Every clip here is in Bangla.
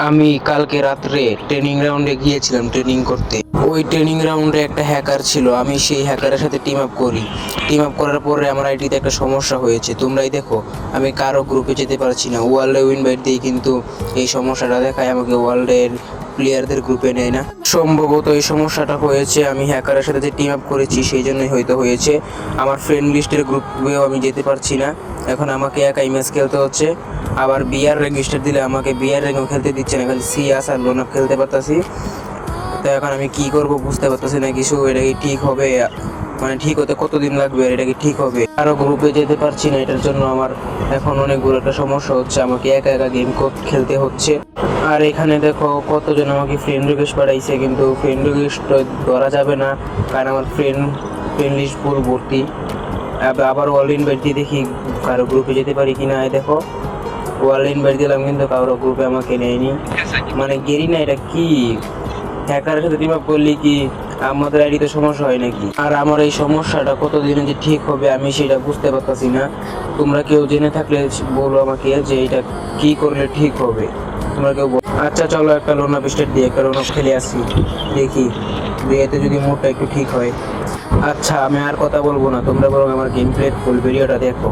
আমি কালকে রাত্রে ট্রেনিং রাউন্ডে গিয়েছিলাম ট্রেনিং করতে। ওই ট্রেনিং রাউন্ডে একটা হ্যাকার ছিল, আমি সেই হ্যাকারের সাথে টিম আপ করি। টিম আপ করার পরে আমার আইডিতে একটা সমস্যা হয়েছে, তোমরাই দেখো। আমি কারো গ্রুপে যেতে পারছি না, ওয়ার্ল্ডে ইনভাইট দিই কিন্তু এই সমস্যাটা দেখায় আমাকে ওয়ার্ল্ডের প্লেয়ারদের গ্রুপে নেয় না। সম্ভবত এই সমস্যাটা হয়েছে আমি হ্যাকারের সাথে যে টিম আপ করেছি সেই জন্যই হয়তো হয়েছে। আমার ফ্রেন্ড লিস্টের গ্রুপেও আমি যেতে পারছি না, এখন আমাকে একা ম্যাচ খেলতে হচ্ছে। আবার বিআর র্যাঙ্ক স্টার দিলে আমাকে বিআর র্যাঙ্কও খেলতে দিচ্ছে না, খালি সিএস আর লোন আপ খেলতে পারতাছি। তো এখন আমি কি করব বুঝতে পারতেছি না কিছু। এটা কি ঠিক হবে? মানে ঠিক হতে কতদিন লাগবে? এটা কি ঠিক হবে? আরও গ্রুপে যেতে পারছি না, এটার জন্য আমার এখন অনেক বড় একটা সমস্যা হচ্ছে, আমাকে একা একা গেম খেলতে হচ্ছে। আর এখানে দেখো কতজন আমাকে ফ্রেন্ড রিকোয়েস্ট পাঠাইছে, কিন্তু ফ্রেন্ড রিকোয়েস্ট ধরা যাবে না, কারণ আমার ফ্রেন্ড লিস্ট পুরো ভর্তি। আবার ওয়ার্ল্ড ইনভাইট দিয়ে দেখি কারো গ্রুপে যেতে পারি কিনা। দেখো ওয়ার্ল্ড ইনভাইট দিলাম কিন্তু কারো গ্রুপে আমাকে নেয়নি, মানে গেরি না। এটা কি হ্যাকারের সাথে টিম আপ করলে কি আমাদের আইডিতে সমস্যা হয় নাকি? আর আমার এই সমস্যাটা কতদিনে যে ঠিক হবে আমি সেটা বুঝতে পারতাছি না। তোমরা কেউ জেনে থাকলে বলো আমাকে যে এটা কি করলে ঠিক হবে, তোমরা কেউ বলো। আচ্ছা চলো একটা লোন আপ স্টার্ট দিয়ে একটা লোন আপ খেলে আসি, দেখি এতে যদি মুডটা একটু ঠিক হয়। আচ্ছা আমি আর কথা বলবো না, তোমরা বরং আমার গেম প্লের ফুল ভিডিওটা দেখো।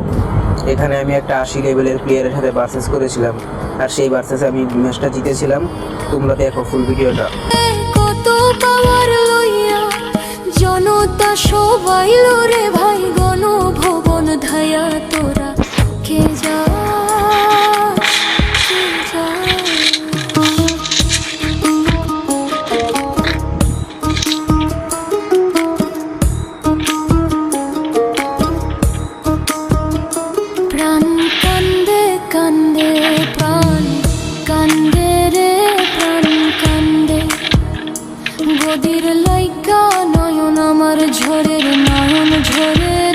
এখানে আমি একটা 80 লেভেলের প্লেয়ারের সাথে ভার্সেস করেছিলাম, আর সেই ভার্সেসে আমি ম্যাচটা জিতেছিলাম। তোমরা দেখো ফুল ভিডিওটা। কত পাওয়ার লইয়া জনতা সবাই লড়ে ভাই, গণভবন ধায়া তোরা কে যা প্রাণ কান্দে কান্দে, প্রাণ কান্দে রে, প্রাণ কান্দে গদির লাইকা নয়ন আমার ঝরে, নয়ন ঝরে।